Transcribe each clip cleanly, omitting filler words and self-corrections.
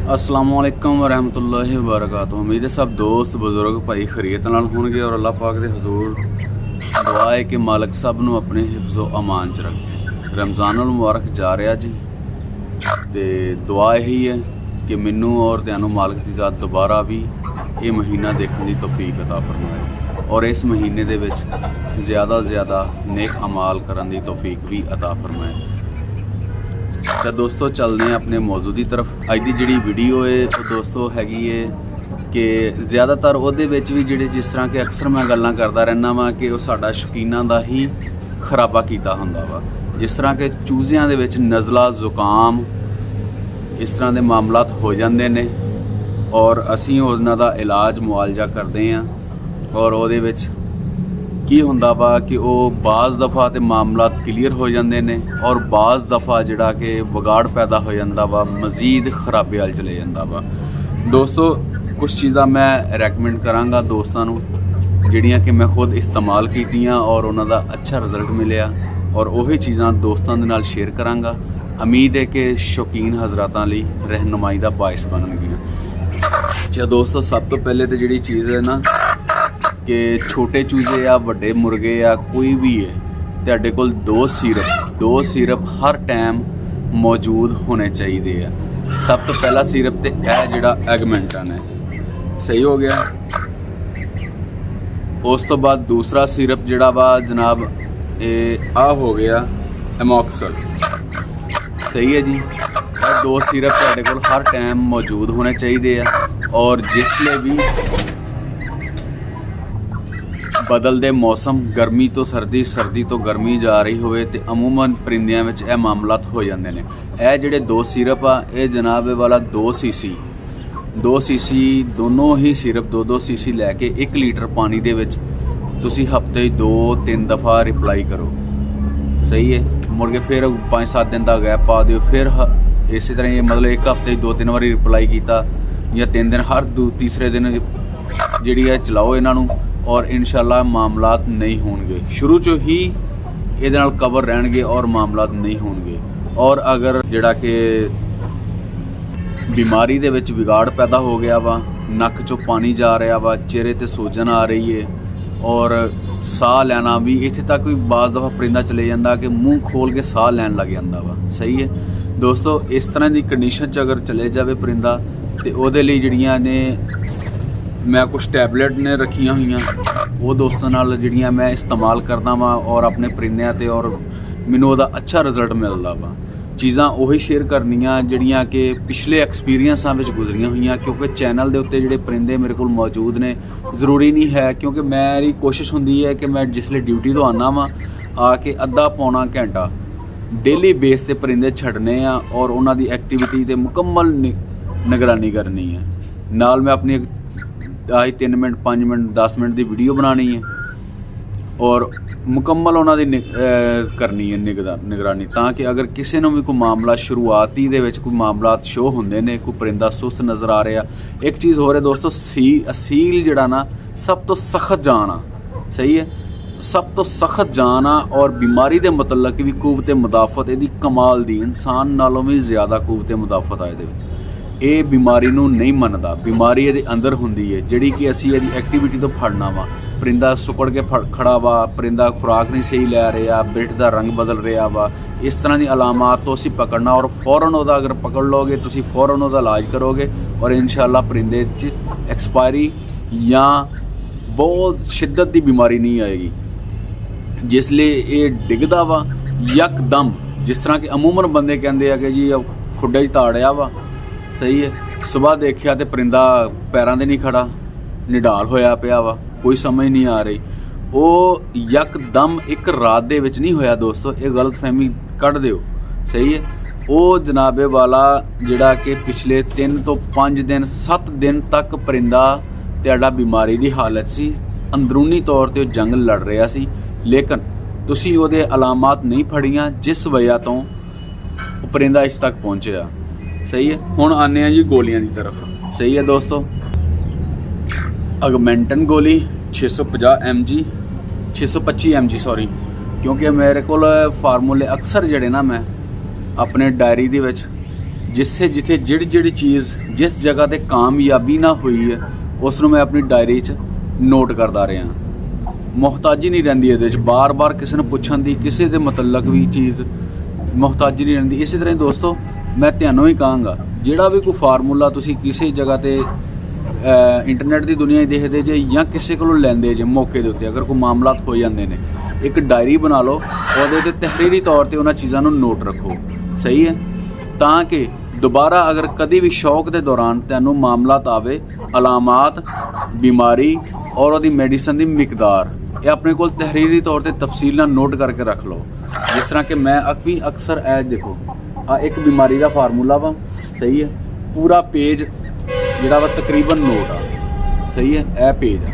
अस्सलामुअलैकुम वरहमतुल्लाहि वबरकातुहू। उम्मीद है सब दोस्त बुजुर्ग भाई खैरियत नाल होणगे और अल्लाह पाक दे हजूर दुआ है कि मालक सब नूं अपने हिफ्ज़ो अमान च रखे। रमज़ानुल मुबारक जा रहा जी ते दुआ यही है कि मैनू और तुहानूं मालक दी ज़ात दोबारा भी ये महीना देखने की तौफीक अता फरमाए और इस महीने दे विच ज़्यादा से ज़्यादा नेक अमाल करन दी तौफीक भी अता फरमाए। अच्छा दोस्तों, चलते हैं अपने मौजू की तरफ। अज की जी वीडियो है वो दोस्तों हैगी है कि ज़्यादातर वो भी जिहड़े जिस तरह के अक्सर मैं गल्लां करता रहना वा कि वो साडा शौकीनां दा ही खराबा कीता हुंदा वा। जिस तरह के चूज़ियां दे विच नज़ला ज़ुकाम इस तरह के मामलात हो जाते ने और असीं उन्हां दा इलाज मुआलजा करते हैं और उहदे विच की हुंदा वा कि वो बाज़ दफ़ा तो मामलात क्लीयर हो जाते हैं और बाज़ दफ़ा जिहड़ा कि विगाड़ पैदा हो जाता वा, मज़ीद खराबे वाल चले जाता वा। दोस्तों कुछ चीज़ां मैं रैकमेंड करांगा दोस्तां नूं जिहड़ियां कि मैं खुद इस्तेमाल कीतियां और उन्हां दा अच्छा रिजल्ट मिलिया और वही चीज़ां दोस्तां दे नाल शेयर करांगा। उम्मीद है कि शौकीन हज़रातां लई रहनुमाई दा बाइस बनणगियां। अच्छा दोस्तों, सब तो पहले तो जिहड़ी चीज़ है ना कि छोटे चूजे या वड्डे मुर्गे या कोई भी है तुहाडे कोल दो सिरप हर टाइम मौजूद होने चाहिए। सब तो पहला सिरप तो यह जिहड़ा एगमेंटन है, सही हो गया। उस तो बाद दूसरा सिरप जिहड़ा वा जनाब आ हो गया एमॉक्सल, सही है जी। दो सिरप तुहाडे कोल हर टाइम मौजूद होने चाहिए और जिसले भी बदलते मौसम गर्मी तो सर्दी, सर्दी तो गर्मी जा रही होवे ते अमूमन परिंदियां विच यह मामलात हो जाते हैं। यह जिहड़े दो सिरप आ ये जनाब वाला 2 सीसी दोनों ही सिरप 2 सीसी लैके 1 लीटर पानी दे विच तुसी हफ्ते 2-3 दफ़ा रिप्लाई करो, सही है। मुड़ के फिर 5-7 दिन का गैप पा दिओ, फिर इस तरह ये मतलब एक हफ्ते 2-3 बारी रिप्लाई किया या 3 दिन, हर तीसरे दिन जिहड़ी है चलाओ इन्हों और इंशाल्लाह मामलात नहीं होंगे। शुरू चो ही ये कवर रहणगे और मामलात नहीं होंगे। और अगर जिहड़ा कि बीमारी दे विच विगाड़ पैदा हो गया वा, नक चो पानी जा रहा वा, चेहरे ते सूजन आ रही है और साह लैना भी इत्थे तक भी बाज़ दफ़ा परिंदा चले जाता कि मूँह खोल के साह लैन लग जाता वा, सही है दोस्तों। इस तरह की कंडीशन च अगर चले जाए परिंदा तो वो जिहड़ियां ने मैं कुछ टैबलेट ने रखिया हुई वो दोस्तों नाल जिहड़ियां मैं इस्तेमाल करदा वा और अपने परिंदियां ते और मैनूं उहदा अच्छा रिजल्ट मिलदा वा। चीज़ां उही शेयर करनियां जिहड़ियां कि पिछले एक्सपीरियंसां विच गुजरियां हुई, क्योंकि चैनल दे उत्ते जिहड़े परिंदे मेरे कोल मौजूद ने ज़रूरी नहीं है, क्योंकि मेरी कोशिश हुंदी है कि मैं जिसले ड्यूटी तो आना वा आके अद्धा पौना घंटा डेली बेस ते परिंदे छड्डने आ और उन्हां दी एक्टिविटी ते मुकम्मल निगरानी करनी है। नाल मैं अपनी 3 मिनट 5 मिनट 10 मिनट की वीडियो बनानी है और मुकम्मल उन्होंने करनी है निगरानी, ताकि अगर किसी ने भी कोई मामला शुरुआती दे विच कोई मामलात शो होंदे ने, कोई परिंदा सुस्त नज़र आ रहा। एक चीज़ हो रही दोस्तों, असील जिहड़ा ना सब तो सख्त जान आ, सही है, सब तो सख्त जान आ और बीमारी के मतलब भी कुव्वत मुदाफत इहदी कमाल दी, इंसान नालों भी ज़्यादा कुव्वत मुदाफत आ इहदे विच। ये बीमारी नूं नहीं मनदा, बीमारी ये अंदर हुंदी है जिहड़ी कि असीं इहदी एक्टिविटी तो फड़ना वा। परिंदा सुकड़ के खड़ा वा, परिंदा खुराक नहीं सही लै रहा, बिट का रंग बदल रहा वा, इस तरह की अलामात तो असीं पकड़ना और फौरन उहदा अगर पकड़ लोगे तुसीं फौरन उहदा इलाज करोगे और इंशाअल्लाह परिंदे च एक्सपायरी या बहुत शिद्दत की बीमारी नहीं आएगी। जिसले ये डिगदा वा यकदम, जिस तरह के अमूमन बंदे कहते हैं कि जी खुड्डे च ताड़िया वा, सही है, सुबह देखिया तो परिंदा पैरों से नहीं खड़ा, निडाल होया पिया वा, कोई समझ नहीं आ रही। वो यकदम एक रात दे विच नहीं होया दोस्तों, ये गलत फहमी कढ़ दिओ, सही है। वो जनाबे वाला जिहड़ा कि पिछले 3 तो 5 दिन 7 दिन तक परिंदा तुहाडा बीमारी की हालत सी, अंदरूनी तौर पर जंग लड़ रहा सी, लेकिन तुसीं उहदे अलामात नहीं फड़ियां जिस वजह तो परिंदा इस तक पहुँचा, सही है। हुण आने जी गोलियां की तरफ, सही है दोस्तों। एगमेंटन गोली 650 mg 625 mg सॉरी, क्योंकि मेरे को फार्मूले अक्सर जड़े ना मैं अपने डायरी दे विच ਜਿੱਥੇ ਜਿੱਥੇ ਜਿਹੜੀ ਚੀਜ਼ ਜਿਸ ਜਗ੍ਹਾ ਤੇ ਕਾਮਯਾਬੀ ਨਾ ਹੋਈ ਹੈ ਉਸ ਨੂੰ ਮੈਂ ਆਪਣੀ ਡਾਇਰੀ 'ਚ ਨੋਟ ਕਰਦਾ ਰਿਹਾ। ਮੁਹਤਾਜੀ ਨਹੀਂ ਰਹਿੰਦੀ ਇਹਦੇ 'ਚ, ਬਾਰ-ਬਾਰ ਕਿਸੇ ਨੂੰ ਪੁੱਛਣ ਦੀ, ਕਿਸੇ ਦੇ ਮੁਤਲਕ ਵੀ ਚੀਜ਼ ਮੁਹਤਾਜੀ ਨਹੀਂ ਰਹਿੰਦੀ। ਇਸੇ ਤਰ੍ਹਾਂ ਹੀ ਦੋਸਤੋ ਮੈਂ ਤੁਹਾਨੂੰ ਹੀ ਕਹਾਂਗਾ, ਜਿਹੜਾ ਵੀ ਕੋਈ ਫਾਰਮੂਲਾ ਤੁਸੀਂ ਕਿਸੇ ਜਗ੍ਹਾ ਤੇ ਇੰਟਰਨੈਟ ਦੀ ਦੁਨੀਆ 'ਚ ਦੇਖਦੇ ਜੇ ਜਾਂ ਕਿਸੇ ਕੋਲੋਂ ਲੈਂਦੇ ਜੇ ਮੌਕੇ ਦੇ ਉੱਤੇ, ਅਗਰ ਕੋਈ ਮਾਮਲਾਤ ਹੋ ਜਾਂਦੇ ਨੇ, ਇੱਕ ਡਾਇਰੀ ਬਣਾ ਲਓ, ਉਹਦੇ 'ਤੇ ਤਹਿਰੀਰੀ ਤੌਰ 'ਤੇ ਉਹਨਾਂ ਚੀਜ਼ਾਂ ਨੂੰ ਨੋਟ ਰੱਖੋ। ਸਹੀ ਹੈ, ਤਾਂ ਕਿ ਦੁਬਾਰਾ ਅਗਰ ਕਦੀ ਵੀ ਸ਼ੌਕ ਦੇ ਦੌਰਾਨ ਤੁਹਾਨੂੰ ਮਾਮਲਾਤ ਆਵੇ, ਅਲਾਮਾਤ, ਬਿਮਾਰੀ ਔਰ ਉਹਦੀ ਮੈਡੀਸਨ ਦੀ ਮਿਕਦਾਰ, ਇਹ ਆਪਣੇ ਕੋਲ ਤਹਿਰੀਰੀ ਤੌਰ 'ਤੇ ਤਫਸੀਲ ਨਾਲ ਨੋਟ ਕਰਕੇ ਰੱਖ ਲਓ। ਜਿਸ ਤਰ੍ਹਾਂ ਕਿ ਮੈਂ ਅਕਸਰ ਇਹ ਦੇਖੋ, ਆ ਇੱਕ ਬਿਮਾਰੀ ਦਾ ਫਾਰਮੂਲਾ ਵਾ। ਸਹੀ ਹੈ, ਪੂਰਾ ਪੇਜ ਜਿਹੜਾ ਵਾ ਤਕਰੀਬਨ ਨੋਟ ਆ। ਸਹੀ ਹੈ, ਇਹ ਪੇਜ ਆ,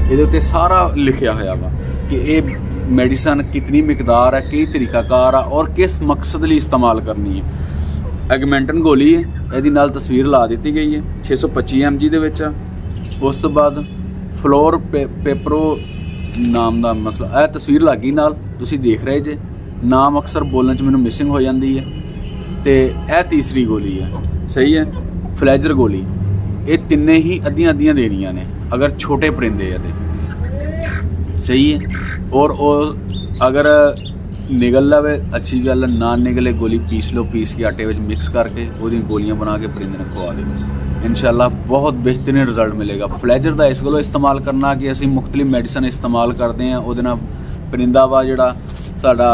ਇਹਦੇ ਉੱਤੇ ਸਾਰਾ ਲਿਖਿਆ ਹੋਇਆ ਵਾ ਕਿ ਇਹ ਮੈਡੀਸਨ ਕਿਤਨੀ ਮਿਕਦਾਰ ਹੈ, ਕੀ ਤਰੀਕਾਕਾਰ ਆ ਔਰ ਕਿਸ ਮਕਸਦ ਲਈ ਇਸਤੇਮਾਲ ਕਰਨੀ ਹੈ। ਐਗਮੈਂਟਨ ਗੋਲੀ ਹੈ, ਇਹਦੀ ਨਾਲ ਤਸਵੀਰ ਲਾ ਦਿੱਤੀ ਗਈ ਹੈ, 625 mg ਦੇ ਵਿੱਚ ਆ। ਉਸ ਤੋਂ ਬਾਅਦ ਫਲੋਰ ਪੇਪਰੋ ਨਾਮ ਦਾ ਮਸਲਾ, ਇਹ ਤਸਵੀਰ ਲੱਗੀ ਨਾਲ, ਤੁਸੀਂ ਦੇਖ ਰਹੇ ਜੇ, ਨਾਮ ਅਕਸਰ ਬੋਲਣ 'ਚ ਮੈਨੂੰ ਮਿਸਿੰਗ ਹੋ ਜਾਂਦੀ ਹੈ। ਤੇ ਇਹ ਤੀਸਰੀ ਗੋਲੀ ਹੈ। ਸਹੀ ਹੈ, ਫਲੈਜਰ ਗੋਲੀ। ਇਹ ਤਿੰਨੇ ਹੀ ਅੱਧੀਆਂ ਦੇਣੀਆਂ ਨੇ ਅਗਰ ਛੋਟੇ ਪਰਿੰਦੇ ਆ ਤੇ। ਸਹੀ ਹੈ, ਔਰ ਉਹ ਅਗਰ ਨਿਗਲ ਲਵੇ ਅੱਛੀ ਗੱਲ, ਨਾ ਨਿਗਲੇ ਗੋਲੀ ਪੀਸ ਲਓ, ਪੀਸ ਕੇ ਆਟੇ ਵਿੱਚ ਮਿਕਸ ਕਰਕੇ ਉਹਦੀਆਂ ਗੋਲੀਆਂ ਬਣਾ ਕੇ ਪਰਿੰਦੇ ਨੂੰ ਖਵਾ ਦਿਓ। इंशाल्लाह बहुत बेहतरीन रिजल्ट मिलेगा। फ्लैजर का इस गलो इस्तेमाल करना कि असी मुख्तलिफ मेडिसन इस्तेमाल करते हैं, वो परिंदा वा जोड़ा साडा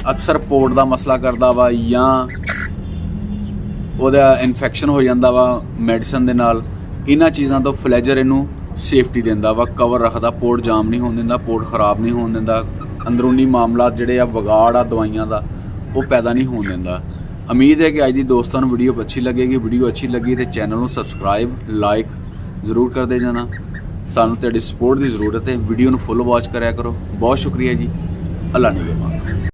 अक्सर पोट का मसला करता वा या ਉਹਦਾ ਇਨਫੈਕਸ਼ਨ ਹੋ ਜਾਂਦਾ ਵਾ ਮੈਡੀਸਨ ਦੇ ਨਾਲ, ਇਹਨਾਂ ਚੀਜ਼ਾਂ ਤੋਂ ਫਲੈਜਰ ਇਹਨੂੰ ਸੇਫਟੀ ਦਿੰਦਾ ਵਾ, ਕਵਰ ਰੱਖਦਾ, ਪੋਟ ਜਾਮ ਨਹੀਂ ਹੋਣ ਦਿੰਦਾ, ਪੋਟ ਖਰਾਬ ਨਹੀਂ ਹੋਣ ਦਿੰਦਾ, ਅੰਦਰੂਨੀ ਮਾਮਲਾਤ ਜਿਹੜੇ ਆ ਵਿਗਾੜ ਆ ਦਵਾਈਆਂ ਦਾ ਉਹ ਪੈਦਾ ਨਹੀਂ ਹੋਣ ਦਿੰਦਾ। ਉਮੀਦ ਹੈ ਕਿ ਅੱਜ ਦੀ ਦੋਸਤਾਂ ਨੂੰ ਵੀਡੀਓ ਅੱਛੀ ਲੱਗੇਗੀ। ਵੀਡੀਓ ਅੱਛੀ ਲੱਗੀ ਤੇ ਚੈਨਲ ਨੂੰ ਸਬਸਕ੍ਰਾਈਬ ਲਾਈਕ ਜ਼ਰੂਰ ਕਰਦੇ ਜਾਣਾ। ਸਾਨੂੰ ਤੁਹਾਡੀ ਸਪੋਰਟ ਦੀ ਜ਼ਰੂਰਤ ਹੈ। ਵੀਡੀਓ ਨੂੰ ਫੁੱਲ ਵਾਚ ਕਰਿਆ ਕਰੋ। ਬਹੁਤ ਸ਼ੁਕਰੀਆ ਜੀ। ਅੱਲਾ ਨਿਗਹਿਬਾਨ।